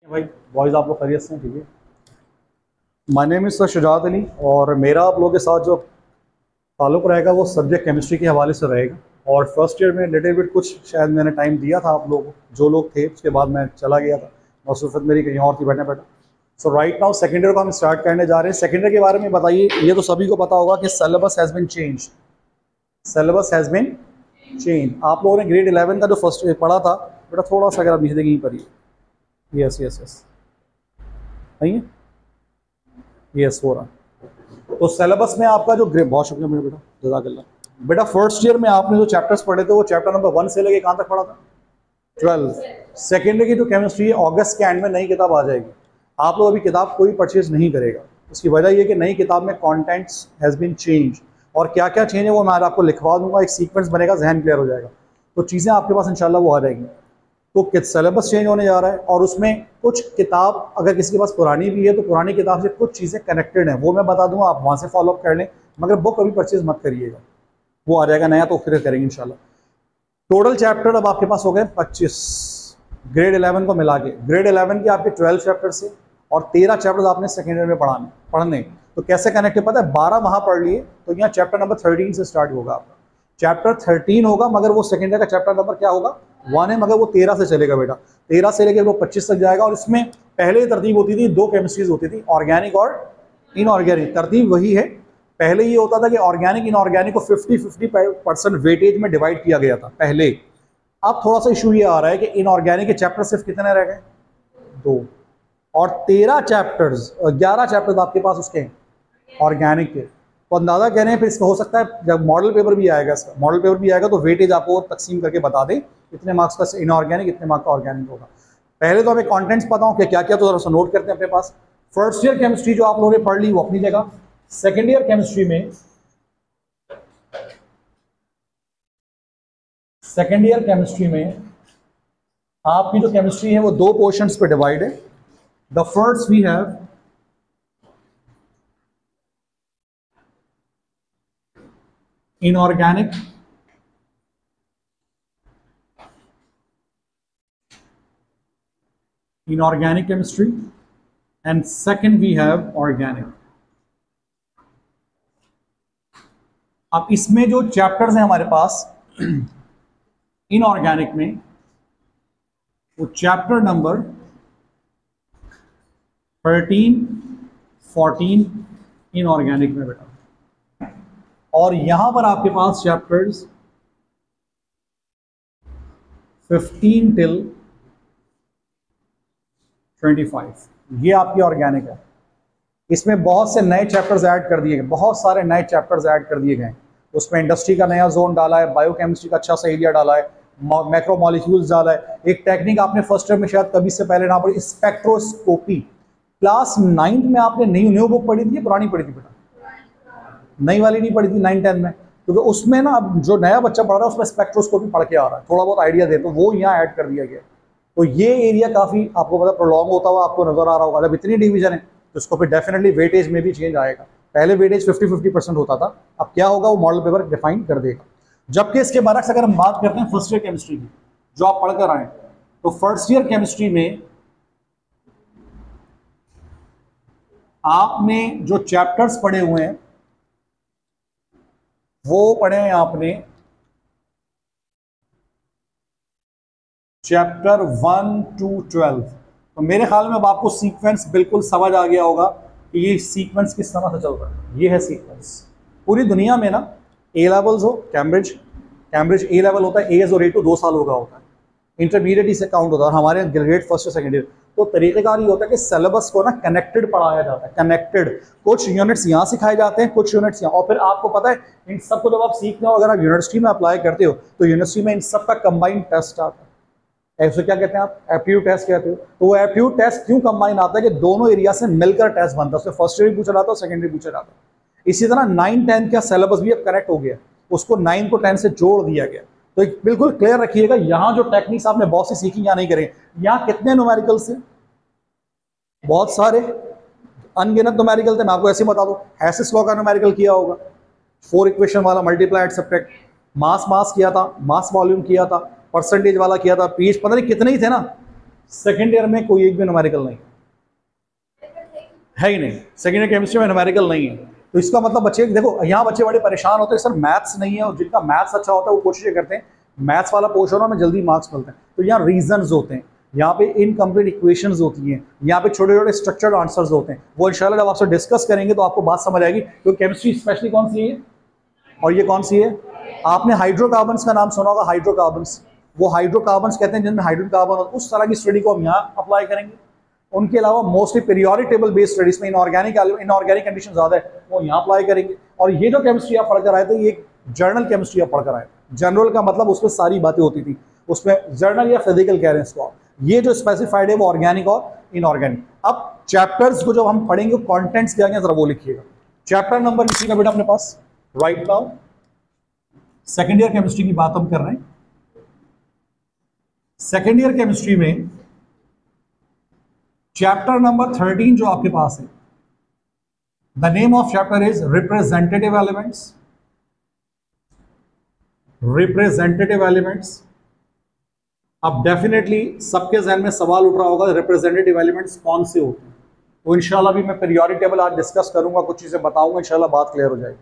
भाई बॉयज़ आप लोग खैरियत से हैं? ठीक है। My name is sir Shujaat Ali और मेरा आप लोगों के साथ जो ताल्लुक़ रहेगा वो सब्जेक्ट केमिस्ट्री के हवाले से रहेगा। और फर्स्ट ईयर में लिटिल बिट कुछ शायद मैंने टाइम दिया था आप लोग जो लोग थे, उसके बाद मैं चला गया था, मसरूफ़ियत मेरी कहीं और थी बैठा। सो राइट नाउ सेकेंड ईयर को हम स्टार्ट करने जा रहे हैं। सेकेंड ईयर के बारे में बताइए। ये तो सभी को पता होगा कि syllabus has been change, syllabus has been change. आप लोगों ने ग्रेड 11 का जो फर्स्ट पढ़ा था बेटा, थोड़ा सा अगर आप नीचे देखिए यहीं पर ही, यस यस यस नहीं है, यस हो रहा। तो सिलेबस में आपका जो बहुत शुक्रिया मेरे बेटा, जज़ाकल्लाह। बेटा फर्स्ट ईयर में आपने जो चैप्टर्स पढ़े थे वो चैप्टर नंबर 1 से लेके कहाँ तक पढ़ा था? 12। सेकेंड ईयर की जो केमिस्ट्री है अगस्त के एंड में नई किताब आ जाएगी। आप लोग अभी किताब कोई परचेज नहीं करेगा। उसकी वजह ये कि नई किताब में कॉन्टेंट्स हैज़ बीन चेंज, और क्या क्या चेंज है वो मैं आपको लिखवा दूंगा, एक सीक्वेंस बनेगा, जहन क्लियर हो जाएगा, तो चीज़ें आपके पास इंशाल्लाह वो आ जाएंगी। तो सिलेबस चेंज होने जा रहा है और उसमें कुछ किताब अगर किसी के पास पुरानी भी है तो पुरानी किताब से कुछ चीज़ें कनेक्टेड हैं, वो मैं बता दूंगा, आप वहाँ से फॉलोअप कर लें, मगर बुक अभी परचेज मत करिएगा, वो आ जाएगा नया तो फिर करेंगे इंशाल्लाह। टोटल चैप्टर अब आपके पास हो गए 25 ग्रेड 11 को मिला के। ग्रेड 11 के आपके 12 चैप्टर से और 13 चैप्टर्स आपने सेकेंड ईयर में पढ़ने। तो कैसे कनेक्ट है पता है? 12 वहाँ पढ़ लिए तो यहाँ चैप्टर नंबर 13 से स्टार्ट होगा आपका। चैप्टर 13 होगा मगर वो सेकेंड ईयर का चैप्टर नंबर क्या होगा? 1 है, मगर वो 13 से चलेगा बेटा। 13 से लेकर वो 25 तक जाएगा। और इसमें पहले तरतीब होती थी, 2 केमिस्ट्रीज होती थी, ऑर्गेनिक और इनऑर्गेनिक। तरतीब वही है। पहले ये होता था कि ऑर्गेनिक इनऑर्गेनिक को 50-50% वेटेज में डिवाइड किया गया था पहले। अब थोड़ा सा इशू ये आ रहा है कि इनऑर्गेनिक के चैप्टर सिर्फ कितने रह गए? 2। और 13 चैप्टर्स, 11 चैप्टर्स आपके पास उसके ऑर्गेनिक के। तो अंदाजा कह रहे हैं फिर इसका हो सकता है जब मॉडल पेपर भी आएगा, इसका मॉडल पेपर भी आएगा तो वेटेज आपको तकसीम करके बता दें इतने मार्क्स का इनऑर्गेनिक, इतने मार्क्स का ऑर्गेनिक होगा। पहले तो हमें कंटेंट्स पता हो कि क्या क्या, तो जरा सा नोट करते हैं अपने पास। फर्स्ट ईयर केमिस्ट्री जो आप लोगों ने पढ़ ली वो अपनी जगह। सेकेंड ईयर केमिस्ट्री में आपकी जो केमिस्ट्री है वो 2 पोर्शंस पे डिवाइड है। The first we have inorganic chemistry and second we have organic। अब इसमें जो चैप्टर्स हैं हमारे पास इनऑर्गेनिक में, वो चैप्टर नंबर 13, 14 इनऑर्गेनिक में बेटा। और यहां पर आपके पास चैप्टर्स 15 till 25 ये आपकी ऑर्गेनिक है। इसमें बहुत से नए चैप्टर्स ऐड कर दिए गए, बहुत सारे नए चैप्टर्स ऐड कर दिए गए। उसमें इंडस्ट्री का नया जोन डाला है, बायोकेमिस्ट्री का अच्छा सा एरिया डाला है, मैक्रो मॉलिक्यूल्स डाला है। एक टेक्निक आपने फर्स्ट ईयर में शायद कभी से पहले ना पढ़ी, स्पेक्ट्रोस्कोपी। क्लास 9th में आपने न्यू बुक पढ़ी थी, पुरानी पढ़ी थी बेटा? नई वाली नहीं पढ़ी थी 9-10 में, क्योंकि उसमें ना अब जो नया बच्चा पढ़ रहा है उसमें स्पेक्ट्रोस्कोपी पढ़ के आ रहा है, थोड़ा बहुत आइडिया दे, तो वो यहाँ ऐड कर दिया गया। तो ये एरिया काफ़ी आपको पता प्रोलॉन्ग होता हुआ आपको नजर आ रहा होगा। जब इतनी डिवीजन है तो उसको फिर डेफिनेटली वेटेज में भी चेंज आएगा। पहले वेटेज 50-50% होता था, अब क्या होगा वो मॉडल पेपर डिफाइन कर देगा। जबकि इसके बरक्स अगर हम बात करते हैं फर्स्ट ईयर केमिस्ट्री की जो आप पढ़कर आए, तो फर्स्ट ईयर केमिस्ट्री में आपने जो चैप्टर्स पढ़े हुए हैं वो पढ़े हैं आपने चैप्टर 1 to 12। तो मेरे ख्याल में अब आपको सीक्वेंस बिल्कुल समझ आ गया होगा कि ये सीक्वेंस किस तरह से चल रहा है। ये है सीक्वेंस। पूरी दुनिया में ना ए लेवल्स हो, कैम्ब्रिज ए लेवल होता है, एज और A2 2 साल होगा होता है, इंटरमीडिएट से काउंट होता है, हमारे ग्रेड फर्स्ट और सेकेंड ईयर। तो तरीक़ेकार ये होता है कि सिलेबस को ना कनेक्टेड पढ़ाया जाता है, कनेक्टेड। कुछ यूनिट्स यहाँ सिखाए जाते हैं, कुछ यूनिट्स यहाँ, और फिर आपको पता है इन सबको जब आप सीखते हो, अगर आप यूनिवर्सिटी में अप्लाई करते हो तो यूनिवर्सिटी में इन सब का कंबाइंड टेस्ट आता है। ऐसे क्या कहते हैं आप? एप्टीट्यूड टेस्ट कहते हो। तो वो एप्टीट्यूड टेस्ट क्यों कंबाइन आता है कि दोनों एरिया से मिलकर टेस्ट बनता है, उसमें फर्स्ट ईयर भी पूछा जाता है, सेकेंड ईयर पूछा जाता है। इसी तरह 9-10 का सिलेबस भी अब कनेक्ट हो गया, उसको 9 को 10 से जोड़ दिया गया। तो बिल्कुल क्लियर रखिएगा, यहाँ जो टेक्निक्स आपने बहुत सी सीखी यहाँ नहीं करेंगे। यहाँ कितने न्यूमेरिकल्स हैं? बहुत सारे, अनगिनत न्यूमेरिकल थे। मैं आपको ऐसे बता दूं, हैसेस लॉ का न्यूमेरिकल किया होगा, 4 इक्वेशन वाला, मल्टीप्लाई एंड सब्ट्रैक्ट। मास किया था, मास वॉल्यूम किया था, परसेंटेज वाला किया था, पीएच, पता नहीं कितने ही थे ना, सेकेंड ईयर में कोई एक भी न्यूमेरिकल नहीं है ही नहीं, सेकेंड ईयर केमिस्ट्री में न्यूमेरिकल नहीं है। तो इसका मतलब बच्चे देखो, यहाँ बच्चे बड़े परेशान होते हैं सर मैथ्स नहीं है, और जिनका मैथ्स अच्छा होता है वो कोशिश करते हैं मैथ्स वाला पोर्शन में जल्दी मार्क्स मिलते हैं। तो यहाँ रीजंस होते हैं, यहाँ पे इनकम्प्लीट इक्वेशंस होती हैं, यहाँ पे छोटे छोटे स्ट्रक्चर्ड आंसर्स होते हैं। वो इंशाल्लाह जब आपसे डिस्कस करेंगे तो आपको बात समझ आएगी। तो केमिस्ट्री स्पेशली कौन सी है और ये कौन सी है? आपने हाइड्रोकार्बन्स का नाम सुना होगा, हाइड्रोकार्बन्स, वो हाइड्रोकार्बन्स कहते हैं जिनमें हाइड्रोजन कार्बन, उस तरह की स्टडी को हम यहाँ अप्लाई करेंगे। उनके अलावा mostly periodic table based studies में इनऑर्गेनिक कंडीशन ज्यादा है, वो यहाँ अप्लाई करेंगे। और ये जो केमिस्ट्री आप पढ़कर आए थे, ये जर्नल केमिस्ट्री आप पढ़कर आए। जनरल का मतलब उसमें सारी बातें होती थी, उसमें जर्नल या फिजिकल कह रहे हैं इसको। ये जो स्पेसिफाइड है वो ऑर्गेनिक और इनऑर्गेनिक। अब चैप्टर्स को जब हम पढ़ेंगे, कॉन्टेंट्स क्या क्या जरा वो लिखिएगा। चैप्टर नंबर लिखिएगा बेटा अपने पास, right now second year chemistry की बात हम कर रहे हैं। सेकेंड ईयर केमिस्ट्री में चैप्टर नंबर 13 जो आपके पास है, the name of chapter is representative elements. Representative elements. अब डेफिनेटली सबके जहन में सवाल उठ रहा होगा रिप्रेजेंटेटिव एलिमेंट्स कौन से होते हैं। तो इंशाल्लाह भी मैं पीरियोडिक टेबल आज डिस्कस करूंगा, कुछ चीजें बताऊंगा, इंशाल्लाह बात क्लियर हो जाएगी।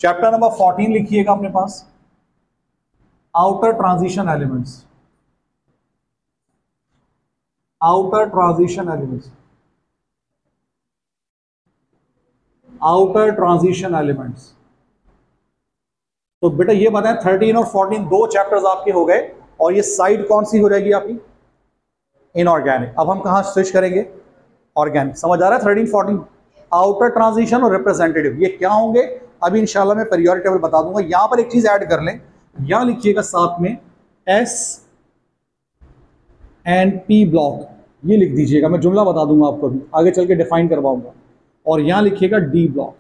चैप्टर नंबर 14 लिखिएगा अपने पास, outer transition elements. Outer transition elements, outer transition elements. तो बेटा ये बताएं 13 और 14 दो चैप्टर्स आपके हो गए, और ये साइड कौन सी हो जाएगी आपकी? इनऑर्गेनिक। अब हम कहां स्विच करेंगे? ऑर्गेनिक। समझ आ रहा है? 13 14 आउटर ट्रांजिशन और रिप्रेजेंटेटिव ये क्या होंगे अभी इंशाल्लाह मैं पीरियोडिक टेबल बता दूंगा। यहां पर एक चीज ऐड कर लें, यहां लिखिएगा साथ में एस एंड पी ब्लॉक, ये लिख दीजिएगा, मैं जुमला बता दूंगा आपको भी, आगे चल के डिफाइन करवाऊंगा। और यहां लिखिएगा डी ब्लॉक।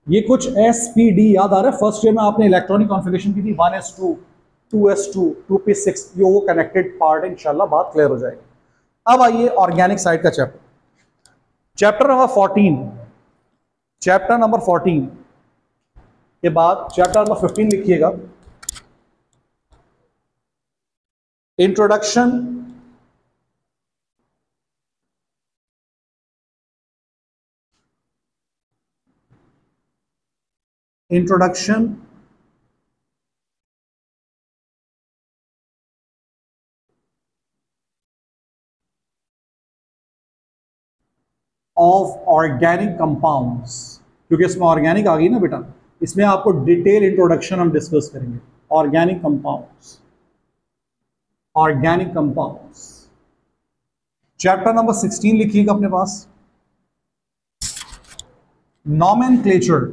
ये कुछ एस पी डी याद आ रहा है? फर्स्ट ईयर में आपने इलेक्ट्रॉनिक कॉन्फ़िगरेशन की थी, 1s2 2s2 2p6, ये वो कनेक्टेड पार्ट है, इंशाल्लाह बात क्लियर हो जाएगी। अब आइए ऑर्गेनिक साइड का chapter, chapter number 14। Chapter number 14 के बाद चैप्टर नंबर 15 लिखिएगा, introduction introduction of organic compounds, क्योंकि इसमें ऑर्गेनिक आ गई ना बेटा, इसमें आपको डिटेल इंट्रोडक्शन हम डिस्कस करेंगे। Organic compounds, organic compounds. Chapter number 16 लिखिएगा अपने पास, nomenclature,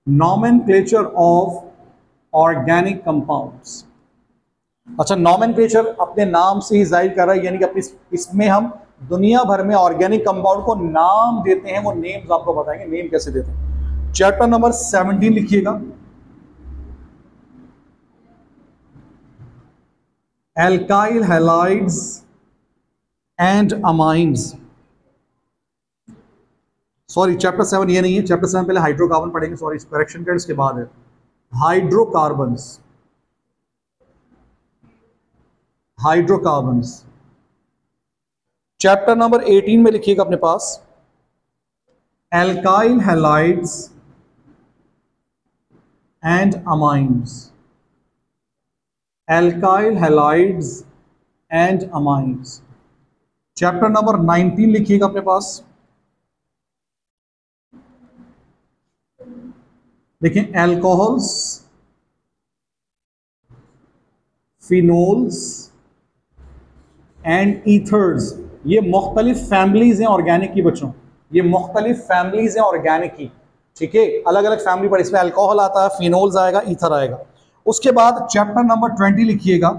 nomenclature of organic compounds. अच्छा, नॉमेनक्लेचर अपने नाम से ही जाहिर कर रहा है, यानी कि अपनी इसमें हम दुनिया भर में ऑर्गेनिक कंपाउंड को नाम देते हैं, वो नेम्स आपको बताएंगे नेम कैसे देते हैं। चैप्टर नंबर 17 लिखिएगा, alkyl halides and amines. Sorry, chapter 7 ये नहीं है, चैप्टर 7 पहले हाइड्रोकार्बन पढ़ेंगे, सॉरी करेक्शन कर, इसके बाद है हाइड्रोकार्बन्स। हाइड्रोकार्बन्स चैप्टर नंबर 18 में लिखिएगा अपने पास, alkyl halides and amines. Alkyl halides and amines. Chapter number 19 लिखिएगा अपने पास, देखिए एल्कोहल्स, फिनोल्स एंड ईथर्स। ये मुख्तलिफ फैमिलीज हैं ऑर्गेनिक की बच्चों, ये मुख्तलिफ फैमिलीज हैं ऑर्गेनिक की, ठीक है, अलग अलग फैमिली पर। इसमें अल्कोहल आता है, फिनोल्स आएगा, ईथर आएगा। उसके बाद चैप्टर नंबर 20 लिखिएगा,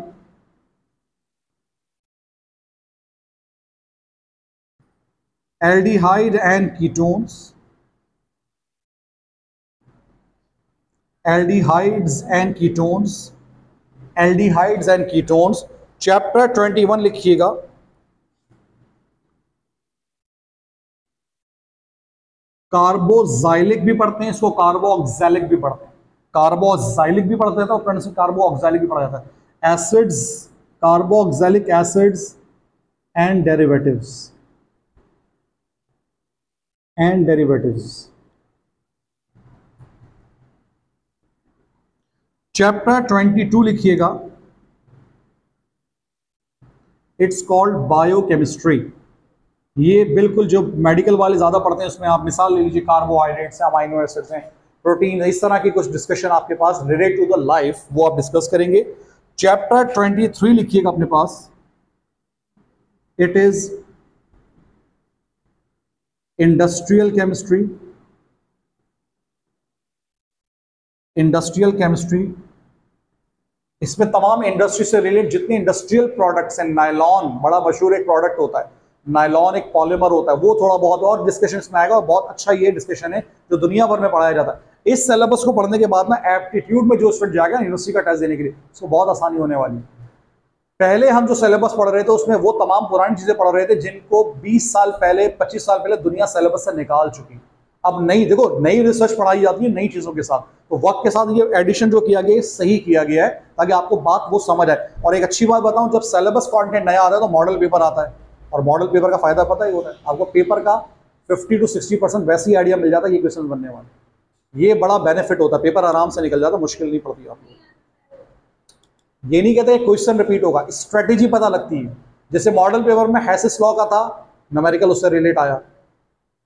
aldehyde and ketones. Aldehydes and ketones, aldehydes and ketones. Chapter 21 लिखिएगा, कार्बोजाइलिक भी पढ़ते हैं इसको, कार्बोक्सिलिक भी पढ़ते हैं। कार्बोक्सिलिक भी पढ़ा जाता है और फ्रेंड्स कार्बोक्सिलिक भी पढ़ा जाता है। Acids, carboxylic acids and derivatives. Chapter 22 लिखिएगा, इट्स कॉल्ड बायोकेमिस्ट्री। ये बिल्कुल जो मेडिकल वाले ज्यादा पढ़ते हैं उसमें आप मिसाल ले लीजिए, कार्बोहाइड्रेट्स हैं, अमाइनो एसिड्स हैं, प्रोटीन, इस तरह की कुछ डिस्कशन आपके पास रिलेटेड टू द लाइफ, वो आप डिस्कस करेंगे। चैप्टर 23 लिखिएगा अपने पास, it is industrial chemistry. Industrial chemistry, इसमें तमाम इंडस्ट्री से रिलेटेड जितने इंडस्ट्रियल प्रोडक्ट्स हैं, नायलॉन बड़ा मशहूर एक प्रोडक्ट होता है, नायलॉन एक पॉलीमर होता है, वो थोड़ा बहुत और डिस्कशन में आएगा। बहुत अच्छा ये डिस्कशन है जो दुनिया भर में पढ़ाया जाता है। इस सिलेबस को पढ़ने के बाद ना एप्टीट्यूड में जो स्टूडेंट जाएगा यूनिवर्सिटी का टेस्ट देने के लिए, उसको बहुत आसानी होने वाली है। पहले हम जो सिलेबस पढ़ रहे थे उसमें वो तमाम पुरानी चीजें पढ़ रहे थे जिनको 20 साल पहले, 25 साल पहले दुनिया सिलेबस से निकाल चुकी। अब नई, देखो नई रिसर्च पढ़ाई जाती है नई चीजों के साथ, तो वक्त के साथ ये एडिशन जो किया गया सही किया गया है ताकि आपको बात वो समझ आए। और एक अच्छी बात बताऊं, जब सिलेबस कंटेंट नया आता है तो मॉडल पेपर आता है, और मॉडल पेपर का फायदा पता ही होता है आपको, पेपर का 50 to 60% वैसे ही आइडिया मिल जाता है ये क्वेश्चन बनने वाले। ये बड़ा बेनिफिट होता है, पेपर आराम से निकल जाता, मुश्किल नहीं पड़ती आपको। ये नहीं कहते क्वेश्चन रिपीट होगा, स्ट्रेटेजी पता लगती है। जैसे मॉडल पेपर में हैसिस लॉ का था, न्यूमेरिकल उससे रिलेट आया,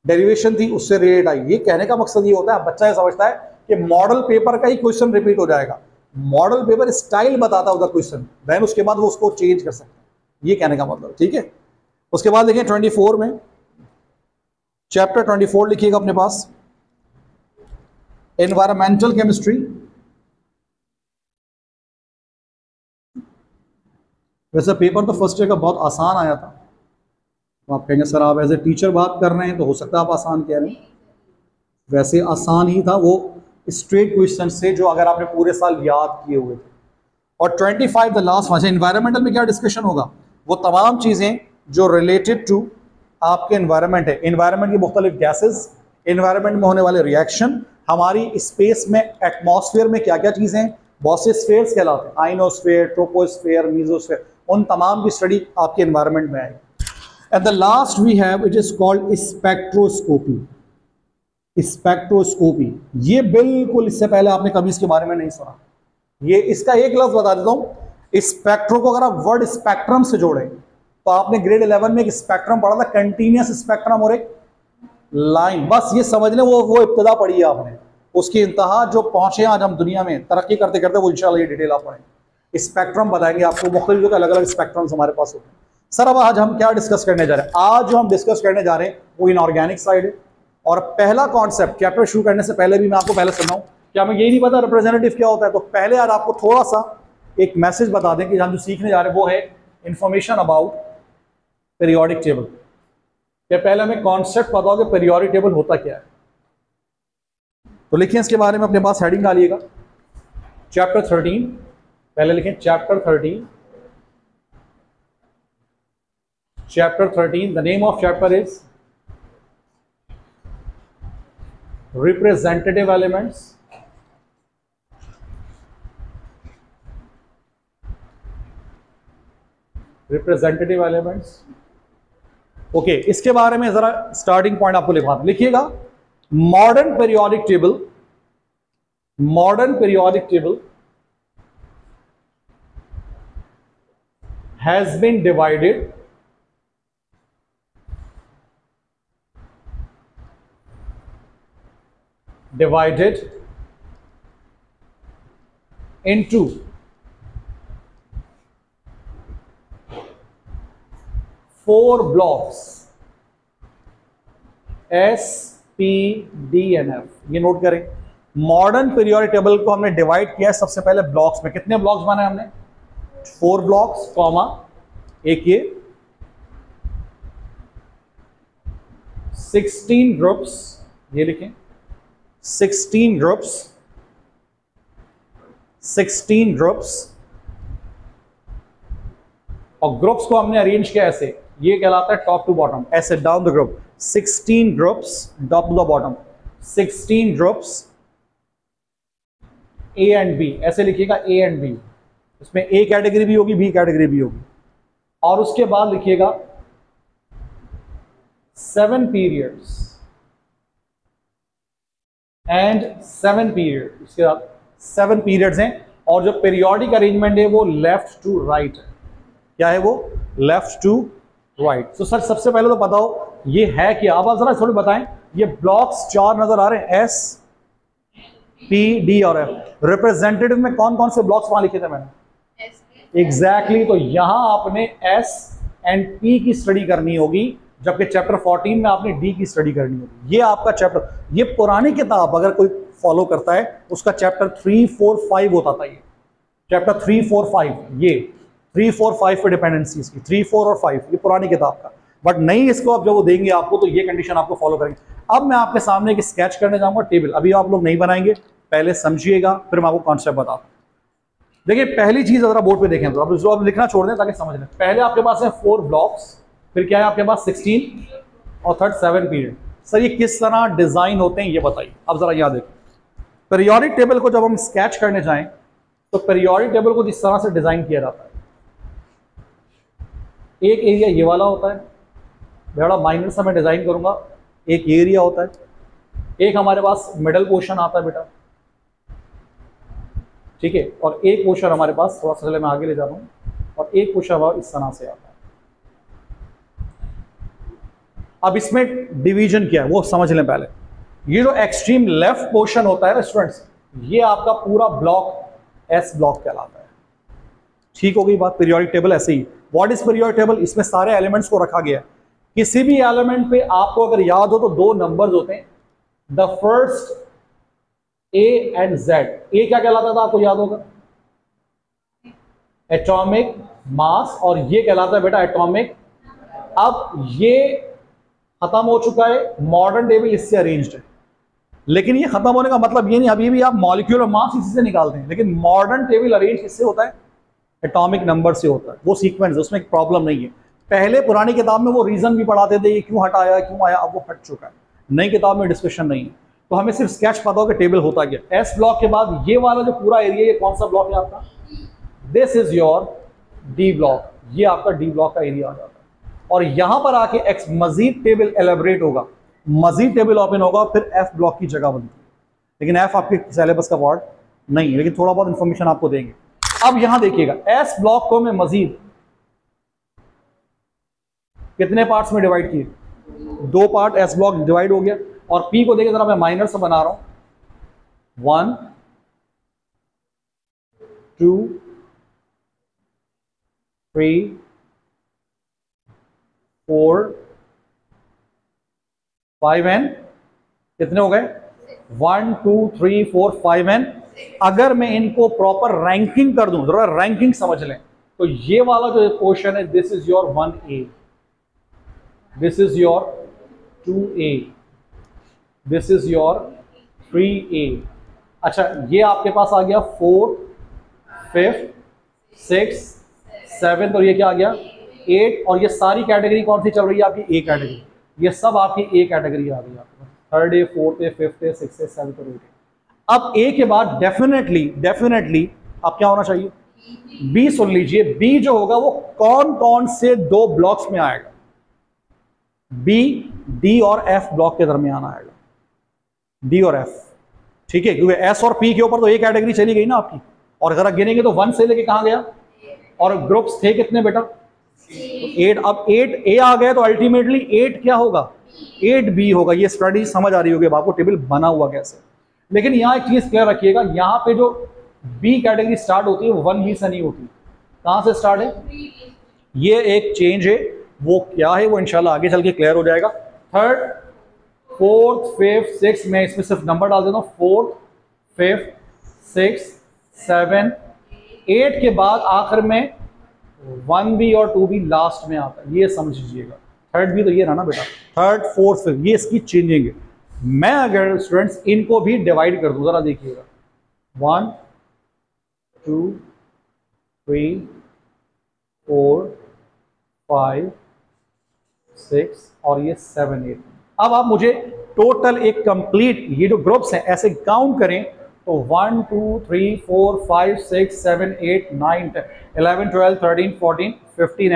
डेरिवेशन थी उससे रिलेट आई। ये कहने का मकसद ये होता है, बच्चा ये समझता है कि मॉडल पेपर का ही क्वेश्चन रिपीट हो जाएगा। मॉडल पेपर स्टाइल बताता होगा क्वेश्चन, देन उसके बाद वो उसको चेंज कर सकते हैं, ये कहने का मतलब, ठीक है। उसके बाद देखिए 24 में, चैप्टर 24 लिखिएगा अपने पास, एनवायरमेंटल केमिस्ट्री। वैसे पेपर तो फर्स्ट ईयर का बहुत आसान आया था, तो आप कहेंगे सर आप एज ए टीचर बात कर रहे हैं तो हो सकता है आप आसान कह रहे हैं, वैसे आसान ही था, वो स्ट्रेट क्वेश्चन से जो अगर आपने पूरे साल याद किए हुए थे। और 25 द लास्ट वजह, एनवायरमेंटल में क्या डिस्कशन होगा, वो तमाम चीजें जो रिलेटेड टू आपके एनवायरनमेंट है, एनवायरनमेंट की मुख्तलिफ गैसेस, एनवायरनमेंट में होने वाले रिएक्शन, हमारी स्पेस में एटमॉस्फेयर में क्या क्या चीजें, बहुत से स्फेयर्स कहलाते हैं, आइनोस्फेयर, ट्रोपोस्फेयर, मीजोस्फेयर, उन तमाम की स्टडी आपके एनवायरनमेंट में आएगी। At the last we have, it is called spectroscopy. Spectroscopy, ये बिल्कुल इससे पहले आपने कभी इसके बारे में नहीं सुना। ये इसका एक लफ्ज बता देता हूं, स्पेक्ट्रो को अगर आप वर्ड स्पेक्ट्रम से जोड़ें तो आपने ग्रेड 11 में एक स्पेक्ट्रम पढ़ा था, कंटीन्यूअस स्पेक्ट्रम और एक लाइन, बस ये समझ लें वो इब्तिदा पढ़ी है आपने, उसकी इंतहा जो पहुंचे आज हम दुनिया में तरक्की करते करते, वो इंशाल्लाह ये डिटेल आप पढ़ें। स्पेक्ट्रम बताएंगे आपको, मुख्तलिफ अलग अलग स्पेक्ट्रम्स हमारे पास होते हैं। सर अब आज हम क्या डिस्कस करने जा रहे हैं, आज जो हम डिस्कस करने जा रहे हैं वो इनऑर्गेनिक साइड है। और पहला कॉन्सेप्ट, चैप्टर शुरू करने से पहले भी मैं आपको पहले सुनाऊं, क्या मैं यही नहीं पता रिप्रेजेंटेटिव क्या होता है, तो पहले आज आपको थोड़ा सा एक मैसेज बता दें कि हम जो सीखने जा रहे हैं वो है इंफॉर्मेशन अबाउट पीरियोडिक टेबल। क्या पहले हमें कॉन्सेप्ट पता हो कि पीरियोडिक टेबल होता क्या है, तो लिखिए इसके बारे में अपने पास हेडिंग डालिएगा, चैप्टर 13, पहले लिखें chapter 13, chapter 13, the name of chapter is representative elements, representative elements। Okay, इसके बारे में जरा स्टार्टिंग पॉइंट आपको लिखिएगा, modern periodic table, modern periodic table has been divided into 4 blocks, S, P, D and F। ये note करें, modern periodic table को हमने डिवाइड किया है सबसे पहले ब्लॉक्स में। कितने ब्लॉक्स बनाए हमने, 4 ब्लॉक्स, कॉमा एक ये 16 ग्रुप्स, ये लिखें 16 ग्रुप्स, 16 ग्रुप्स। और ग्रुप्स को हमने अरेंज किया ऐसे, ये कहलाता है टॉप टू बॉटम, ऐसे down the group, 16 groups top to the bottom, 16 groups A and B, ऐसे लिखिएगा ए एंड बी, इसमें ए कैटेगरी भी होगी, बी कैटेगरी भी होगी। और उसके बाद लिखिएगा 7 पीरियड्स एंड 7 पीरियड, उसके बाद 7 पीरियड्स हैं। और जो पीरियोडिक अरेंजमेंट है वो लेफ्ट टू राइट है। क्या है वो? Left to right. तो सर सबसे पहले तो बताओ ये है क्या? अब आप जरा थोड़ी बताएं, ये ब्लॉक्स 4 नजर आ रहे हैं, एस पी डी और एफ। रिप्रेजेंटेटिव में कौन कौन से ब्लॉक्स वहां लिखे थे मैंने? एग्जैक्टली तो यहां आपने एस एंड पी की स्टडी करनी होगी, जबकि चैप्टर 14 में आपने डी की स्टडी करनी होगी। ये आपका चैप्टर, ये पुरानी किताब अगर कोई फॉलो करता है उसका चैप्टर 3, 4, 5 होता था। ये चैप्टर 3, 4, 5, ये 3, 4, 5 पे डिपेंडेंसी इसकी, 3, 4 और 5, ये पुरानी किताब का। बट नहीं, इसको अब जब वो देंगे आपको तो ये कंडीशन आपको फॉलो करेंगे। अब मैं आपके सामने एक स्केच करने जाऊंगा टेबल, अभी आप लोग नहीं बनाएंगे, पहले समझिएगा फिर मैं आपको कॉन्सेप्ट बताता हूं। देखिए पहली चीज जरा बोर्ड पे देखें, तो जो आप लिखना छोड़ दें ताकि समझ लें। पहले आपके पास है 4 ब्लॉक्स, फिर क्या है आपके पास 16 और थर्ड 7 पीरियड। सर ये किस तरह डिजाइन होते हैं ये बताइए। अब जरा याद देखें, पीरियोडिक टेबल को जब हम स्केच करने जाएं तो पीरियोडिक टेबल को इस तरह से डिजाइन किया जाता है। एक एरिया ये वाला होता है, बड़ा माइनर सा मैं डिजाइन करूंगा। एक एरिया होता है, एक हमारे पास मिडल पोर्शन आता है बेटा, ठीक है, और एक पोर्शन हमारे पास, थोड़ा सा चले मैं आगे ले जा रहा हूं, और एक पोर्शन हमारा इस तरह से आता है। अब इसमें डिवीजन क्या है वो समझ लें पहले। ये जो एक्सट्रीम लेफ्ट पोर्शन होता है ना स्टूडेंट्स, ये आपका पूरा ब्लॉक एस ब्लॉक कहलाता है। ठीक हो गई बात? पीरियोडिक टेबल ऐसे ही। What is periodic table? इसमें सारे एलिमेंट्स को रखा गया है। किसी भी एलिमेंट पे आपको अगर याद हो तो 2 नंबर्स होते हैं, the first A and Z. A क्या कहलाता था आपको याद होगा? एटॉमिक मास, और ये कहलाता है बेटा एटॉमिक। अब ये खत्म हो चुका है, मॉडर्न टेबल इससे अरेंज्ड है। लेकिन ये खत्म होने का मतलब ये नहीं, अभी भी आप मॉलिक्यूलर मास इसी से निकालते हैं, लेकिन मॉडर्न टेबल अरेंज किससे होता है? एटॉमिक नंबर से होता है। वो सीक्वेंस है, उसमें एक प्रॉब्लम नहीं है। पहले पुरानी किताब में वो रीजन भी पढ़ाते थे, ये क्यों हटाया क्यों आया, अब वो हट चुका है। नई किताब में डिस्कशन नहीं है, तो हमें सिर्फ स्केच पता हो कि टेबल होता क्या। एस ब्लॉक के बाद ये वाला जो पूरा एरिया, ये कौन सा ब्लॉक है आपका? This is your D block. ये आपका डी ब्लॉक का एरिया आ जाता है। और यहां पर आके एक्स मजीद टेबल एलेबरेट होगा, मजीद टेबल ओपन होगा, फिर एफ ब्लॉक की जगह बनती है। लेकिन एफ आपके सिलेबस का पार्ट नहीं है, लेकिन थोड़ा बहुत इंफॉर्मेशन आपको देंगे। अब यहां देखिएगा, एस ब्लॉक को मैं मजीद कितने पार्ट्स में डिवाइड किए? 2 पार्ट एस ब्लॉक डिवाइड हो गया। और पी को देखिए जरा, मैं माइनर से बना रहा हूं, 1, 2, 3, 4, 5 एन कितने हो गए? 1, 2, 3, 4, 5 एन। अगर मैं इनको प्रॉपर रैंकिंग कर दूं, जरा रैंकिंग समझ लें, तो ये वाला जो पोर्शन है, this is your 1A, this is your 2A, this is your 3A। अच्छा, ये आपके पास आ गया 4, 5, 6, 7, और ये क्या आ गया 8। और ये सारी कैटेगरी कौन सी चल रही है आपकी? A category. ये सब आपकी ए कैटेगरी आ गई आपके पास, 3rd A, 4th A, 5th A, 6th A, 7th और 8th। अब ए के बाद डेफिनेटली अब क्या होना चाहिए? बी। सुन लीजिए, बी जो होगा वो कौन कौन से 2 ब्लॉक्स में आएगा? बी डी और एफ ब्लॉक के दरमियान आएगा, डी और एफ। ठीक है, क्योंकि एस और पी के ऊपर तो एक कैटेगरी चली गई ना आपकी। और अगर गिनेंगे तो 1 से लेके कहां गया? और ग्रुप्स थे कितने बेटा? 8। अब 8 ए आ गए तो अल्टीमेटली 8 क्या होगा? 8 बी होगा। ये स्टडी समझ आ रही होगी आपको, टेबल बना हुआ कैसे। लेकिन यहां एक चीज क्लियर रखिएगा, यहां पे जो बी कैटेगरी स्टार्ट होती है वो 1B से नहीं होती। कहां से स्टार्ट है? ये एक चेंज है, वो क्या है वो इंशाल्लाह आगे चल के क्लियर हो जाएगा। 3rd, 4th, 5th, 6th, मैं इसमें सिर्फ नंबर डाल देता हूं, 4th, 5th, 6th, 7th, 8 के बाद आखिर में 1B और 2B लास्ट में आता है। ये समझ लीजिएगा। 3rd भी तो ये रहा ना बेटा, 3rd, 4th, 5th, ये इसकी चेंजिंग है। मैं अगर स्टूडेंट्स इनको भी डिवाइड कर दूं, जरा देखिएगा, 1, 2, 3, 4, 5, 6 और ये 7, 8। अब आप मुझे टोटल एक कंप्लीट ये जो ग्रुप्स हैं ऐसे काउंट करें तो 1 2 3 4 5 6 7 8 9 10 11 12 13 14 15